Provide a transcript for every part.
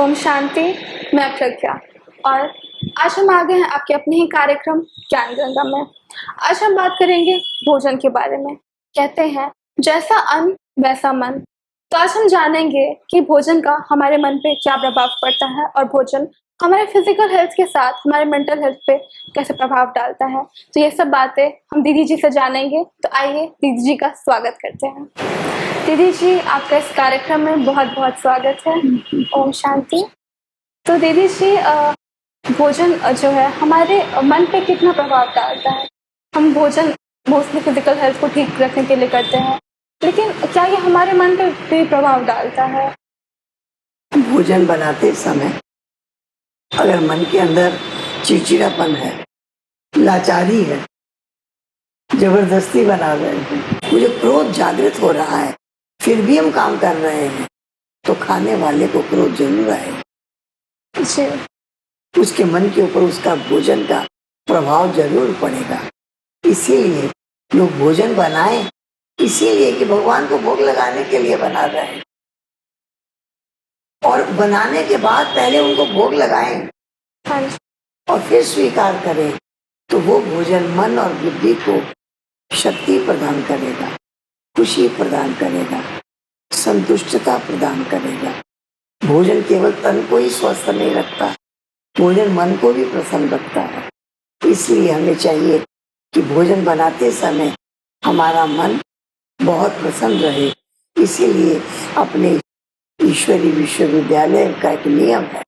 ओम शांति। मैं प्रज्ञा और आज हम आ गए हैं आपके अपने ही कार्यक्रम ज्ञान गंगा में। आज हम बात करेंगे भोजन के बारे में। कहते हैं जैसा अन्न वैसा मन। तो आज हम जानेंगे कि भोजन का हमारे मन पे क्या प्रभाव पड़ता है और भोजन हमारे फिजिकल हेल्थ के साथ हमारे मेंटल हेल्थ पे कैसे प्रभाव डालता है। तो ये सब बातें हम दीदी जी से जानेंगे। तो आइए दीदी जी का स्वागत करते हैं। दीदी जी, आपका इस कार्यक्रम में बहुत बहुत स्वागत है। ओम शांति। तो दीदी जी, भोजन जो है हमारे मन पे कितना प्रभाव डालता है। हम भोजन मोस्टली फिजिकल हेल्थ को ठीक रखने के लिए करते हैं, लेकिन क्या ये हमारे मन पे भी प्रभाव डालता है? भोजन बनाते समय अगर मन के अंदर चिड़चिड़ापन है, लाचारी है, जबरदस्ती बना रहे हैं, मुझे क्रोध जागृत हो रहा है, फिर भी हम काम कर रहे हैं, तो खाने वाले को क्रोध जरूर आएगा। जी। उसके मन के ऊपर उसका भोजन का प्रभाव जरूर पड़ेगा। इसीलिए लोग भोजन बनाएं, इसीलिए कि भगवान को भोग लगाने के लिए बना रहे हैं, और बनाने के बाद पहले उनको भोग लगाएं हाँ जी। और फिर स्वीकार करें, तो वो भोजन मन और बुद्धि को शक्ति प्रदान करेगा, खुशी प्रदान करेगा, संतुष्टता प्रदान करेगा। भोजन केवल तन को ही स्वस्थ नहीं रखता, भोजन मन को भी प्रसन्न रखता है। इसलिए हमें चाहिए कि भोजन बनाते समय हमारा मन बहुत प्रसन्न रहे। इसीलिए अपने ईश्वरी विश्वविद्यालय का एक नियम है,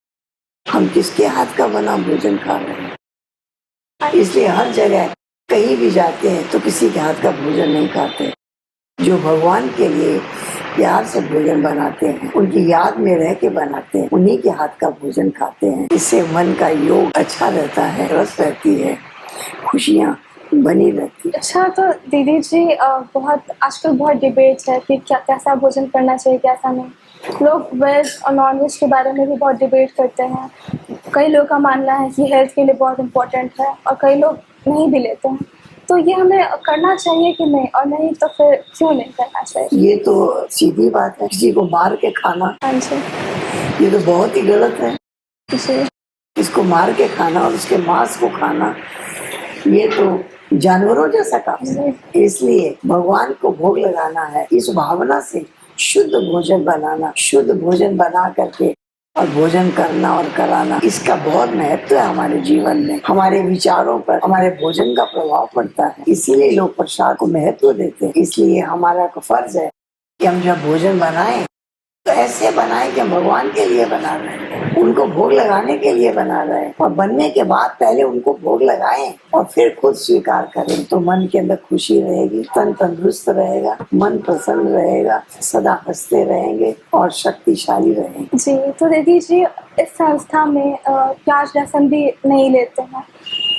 हम किसके हाथ का बना भोजन खा रहे हैं। इसलिए हर जगह कहीं भी जाते हैं तो किसी के हाथ का भोजन नहीं खाते। जो भगवान के लिए प्यार से भोजन बनाते हैं, उनकी याद में रह के बनाते हैं, उन्हीं के हाथ का भोजन खाते हैं। इससे मन का योग अच्छा रहता है, रस रहती है, खुशियाँ बनी रहती है। अच्छा, तो दीदी जी, आजकल बहुत डिबेट्स है कि क्या कैसा भोजन करना चाहिए, कैसा नहीं। लोग वेज और नॉन वेज के बारे में भी बहुत डिबेट करते हैं। कई लोग का मानना है कि हेल्थ के लिए बहुत इम्पोर्टेंट है और कई लोग नहीं भी लेते हैं। तो ये हमें करना चाहिए कि नहीं, और नहीं तो फिर क्यों नहीं करना चाहिए? ये तो सीधी बात है, किसी को मार के खाना, हाँ जी। ये तो बहुत ही गलत है। जी। इसको मार के खाना और उसके मांस को खाना, ये तो जानवरों जैसा काम है। इसलिए भगवान को भोग लगाना है, इस भावना से शुद्ध भोजन बनाना, शुद्ध भोजन बना करके और भोजन करना और कराना, इसका बहुत महत्व है हमारे जीवन में। हमारे विचारों पर हमारे भोजन का प्रभाव पड़ता है। इसीलिए लोग प्रसाद को महत्व देते हैं। इसलिए हमारा फर्ज है कि हम जब भोजन बनाएं तो ऐसे बनाएं कि हम भगवान के लिए बना रहे हैं, उनको भोग लगाने के लिए बना रहे हैं, और बनने के बाद पहले उनको भोग लगाएं और फिर खुद स्वीकार करें। तो मन के अंदर खुशी रहेगी, तन तंदुरुस्त रहेगा, मन प्रसन्न रहेगा, सदा हंसते रहेंगे और शक्तिशाली रहेंगे। जी। तो दीदी जी, इस संस्था में प्याज लहसुन भी नहीं लेते हैं,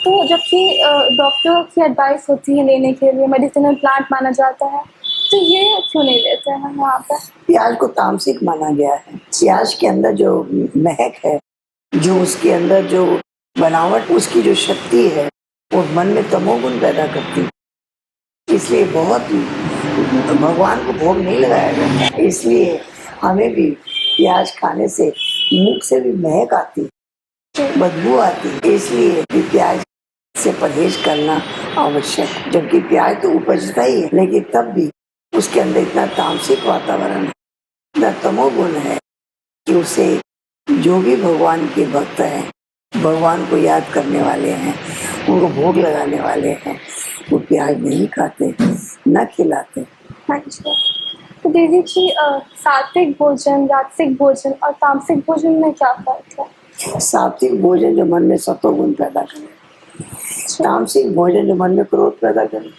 तो जबकि डॉक्टर की एडवाइस होती है लेने के लिए, मेडिसिनल प्लांट माना जाता है, तो ये क्यों नहीं लेते हैं यहाँ पर? प्याज को तामसिक माना गया है। प्याज के अंदर जो महक है, जो उसके अंदर जो बनावट, उसकी जो शक्ति है, वो मन में तमोगुण पैदा करती है। इसलिए बहुत भगवान को भोग नहीं लगाया जाता। इसलिए हमें भी प्याज खाने से मुख से भी महक आती, बदबू आती। इसलिए प्याज से परहेज करना आवश्यक है। जबकि प्याज तो उपजता ही है, लेकिन तब भी उसके अंदर इतना तामसिक वातावरण है, इतना तमोगुण है कि उसे जो भी भगवान के भक्त हैं, भगवान को याद करने वाले हैं, उनको भोग लगाने वाले हैं, वो प्याज नहीं खाते, न खिलाते। हाँ जी। तो दीदी जी, सात्विक भोजन, राजसिक भोजन और तामसिक भोजन में क्या फर्क है? सात्विक भोजन जो मन में सत्वगुण पैदा करे, तामसिक भोजन जो मन में क्रोध पैदा करे।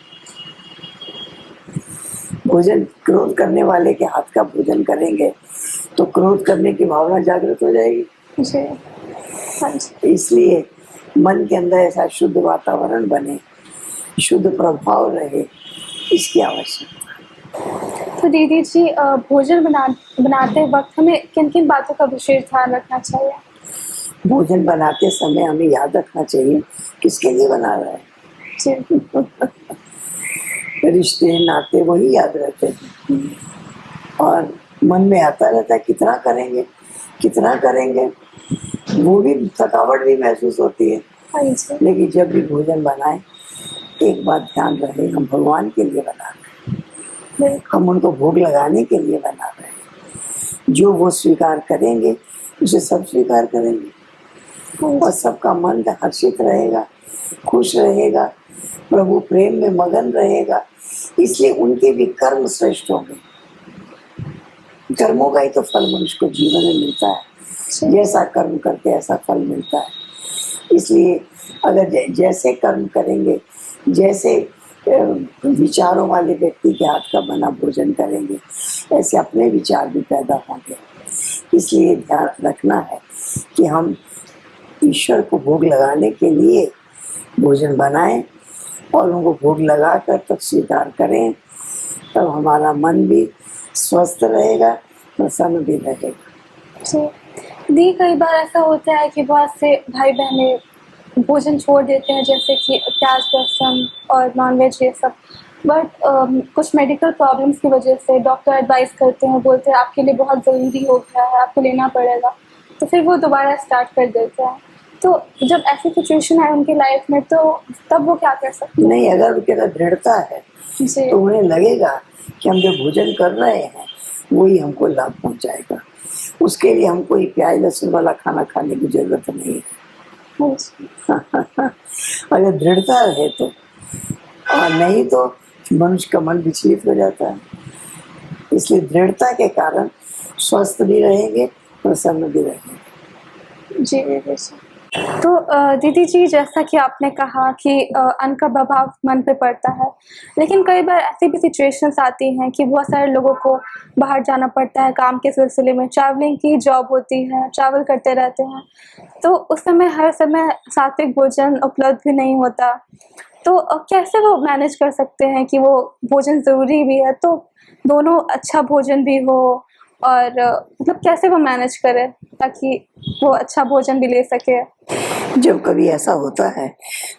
भोजन क्रोध करने वाले के हाथ का भोजन करेंगे तो क्रोध करने की भावना जागृत हो जाएगी। जी। हाँ जी। इसलिए मन के अंदर ऐसा शुद्ध वातावरण बने, शुद्ध प्रभाव रहे, इसकी आवश्यकता। तो दीदी जी, भोजन बनाते वक्त हमें किन किन बातों का विशेष ध्यान रखना चाहिए? भोजन बनाते समय हमें याद रखना चाहिए किसके लिए बना रहा है। जी। रिश्ते नाते वही याद रहते हैं, और मन में आता रहता है कितना करेंगे, कितना करेंगे, वो भी थकावट भी महसूस होती है। हाँ जी। लेकिन जब भी भोजन बनाए, एक बात ध्यान रहे, हम भगवान के लिए बना रहे हैं, बिल्कुल। हम उनको भोग लगाने के लिए बना रहे हैं। जो वो स्वीकार करेंगे उसे सब स्वीकार करेंगे, हाँ और जी। सबका मन हर्षित रहेगा, खुश रहेगा, प्रभु प्रेम में मगन रहेगा। इसलिए उनके भी कर्म श्रेष्ठ होंगे। कर्मों का ही तो फल मनुष्य को जीवन में मिलता है, जी। जैसा कर्म करते ऐसा फल मिलता है। इसलिए अगर जैसे कर्म करेंगे, जैसे विचारों वाले व्यक्ति के हाथ का बना भोजन करेंगे, ऐसे अपने विचार भी पैदा होंगे। इसलिए ध्यान रखना है कि हम ईश्वर को भोग लगाने के लिए भोजन बनाएं और उनको भोग लगाकर तब स्वीकार करें, तब हमारा मन भी स्वस्थ रहेगा, प्रसन्न भी रहेगा। जी। दी, कई बार ऐसा होता है कि बहुत से भाई बहनें भोजन छोड़ देते हैं, जैसे कि प्याज लहसुन और नॉनवेज ये सब, बट कुछ मेडिकल प्रॉब्लम्स की वजह से डॉक्टर एडवाइस करते हैं, बोलते हैं आपके लिए बहुत ज़रूरी हो गया है, आपको लेना पड़ेगा, तो फिर वो दोबारा स्टार्ट कर देते हैं। तो जब ऐसी सिचुएशन आए उनकी लाइफ में, तो तब वो क्या कर सकते हैं? नहीं, अगर उनके अंदर दृढ़ता है जी। तो उन्हें लगेगा कि हम जो भोजन कर रहे हैं वही हमको लाभ पहुंचाएगा। उसके लिए हमको ये प्याज लहसुन वाला खाना खाने की जरूरत नहीं है। हाँ जी। अगर दृढ़ता रहे तो, और नहीं तो मनुष्य का मन विचलित हो जाता है। इसलिए दृढ़ता के कारण स्वस्थ भी रहेंगे, प्रसन्न भी रहेंगे। जी दीदी जी। तो दीदी जी, जैसा कि आपने कहा कि अन्न का प्रभाव मन पे पड़ता है, लेकिन कई बार ऐसी भी सिचुएशंस आती हैं कि बहुत सारे लोगों को बाहर जाना पड़ता है काम के सिलसिले में, ट्रैवलिंग की जॉब होती है, ट्रैवल करते रहते हैं, तो उस समय हर समय सात्विक भोजन उपलब्ध भी नहीं होता। तो कैसे वो मैनेज कर सकते हैं कि वो भोजन ज़रूरी भी है, तो दोनों अच्छा भोजन भी हो, और मतलब कैसे वो मैनेज करें ताकि वो अच्छा भोजन भी ले सके? जब कभी ऐसा होता है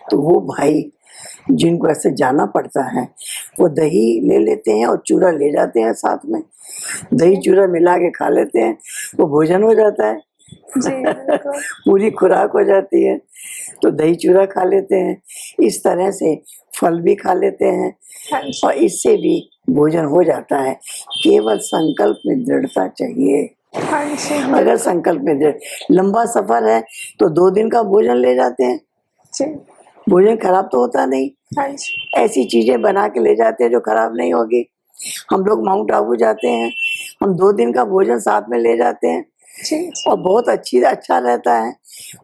तो वो भाई जिनको ऐसे जाना पड़ता है, वो दही ले लेते हैं और चूरा ले जाते हैं साथ में, दही चूरा मिला के खा लेते हैं, वो भोजन हो जाता है। जी, बिल्कुल। पूरी खुराक हो जाती है। तो दही चूरा खा लेते हैं, इस तरह से फल भी खा लेते हैं, हाँ जी। और इससे भी भोजन हो जाता है। केवल संकल्प में दृढ़ता चाहिए। हाँ जी, अगर बिल्कुल। संकल्प में दृढ़, लंबा सफर है तो 2 दिन का भोजन ले जाते हैं, जी। भोजन खराब तो होता नहीं। हाँ जी। ऐसी चीजें बना के ले जाते हैं जो खराब नहीं होगी। हम लोग माउंट आबू जाते हैं, हम 2 दिन का भोजन साथ में ले जाते हैं, जी। और बहुत अच्छा रहता है,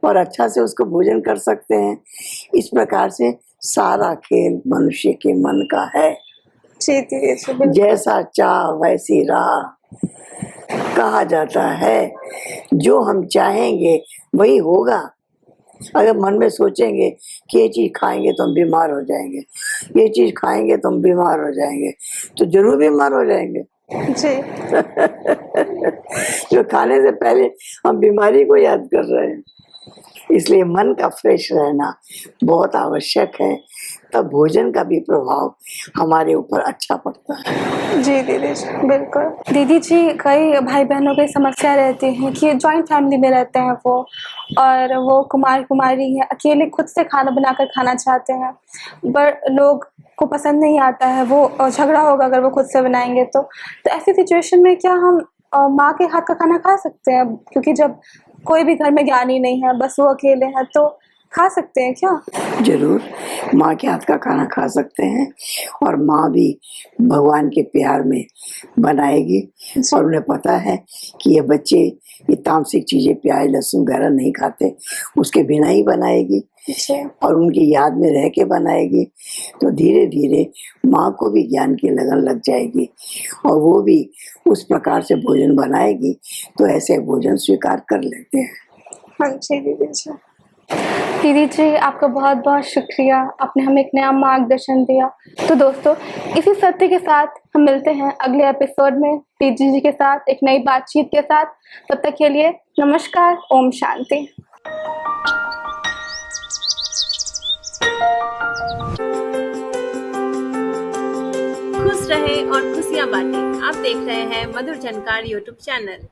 और अच्छा से उसको भोजन कर सकते हैं। इस प्रकार से सारा खेल मनुष्य के मन का है। जी दीदी जी, बिल्कुल। जैसा चाह वैसी राह कहा जाता है। जो हम चाहेंगे वही होगा। अगर मन में सोचेंगे कि ये चीज खाएंगे तो हम बीमार हो जाएंगे, ये चीज खाएंगे तो हम बीमार हो जाएंगे, तो जरूर बीमार हो जाएंगे। जी। जो खाने से पहले हम बीमारी को याद कर रहे हैं। इसलिए मन का फ्रेश रहना बहुत आवश्यक है, तब भोजन का भी प्रभाव हमारे ऊपर अच्छा पड़ता है। जी दीदी जी, बिल्कुल। दीदी जी, कई भाई बहनों की समस्या रहती है कि जॉइंट फैमिली में रहते हैं वो, और वो कुमार कुमारी हैं, अकेले खुद से खाना बनाकर खाना चाहते हैं, पर लोग को पसंद नहीं आता है, वो झगड़ा होगा अगर वो खुद से बनाएंगे तो ऐसी सिचुएशन में क्या हम माँ के हाथ का खाना खा सकते हैं? क्योंकि जब कोई भी घर में ज्ञानी नहीं है, बस वो अकेले हैं, तो खा सकते हैं क्या? जरूर, माँ के हाथ का खाना खा सकते हैं, और माँ भी भगवान के प्यार में बनाएगी, और उन्हें पता है कि ये बच्चे ये तामसिक चीजें प्याज लहसुन वगैरह नहीं खाते, उसके बिना ही बनाएगी, और उनकी याद में रह के बनाएगी। तो धीरे धीरे माँ को भी ज्ञान की लगन लग जाएगी, और वो भी उस प्रकार से भोजन बनाएगी, तो ऐसे भोजन स्वीकार कर लेते हैं। हाँ जी दीदी जी। दीदी जी, आपका बहुत बहुत शुक्रिया, आपने हमें एक नया मार्गदर्शन दिया। तो दोस्तों, इसी सत्य के साथ हम मिलते हैं अगले एपिसोड में दीदी जी के साथ, एक नई बातचीत के साथ। तब तक के लिए नमस्कार, ओम शांति। खुश रहे और खुशियाँ बांटे। आप देख रहे हैं मधुर झनकार यूट्यूब चैनल।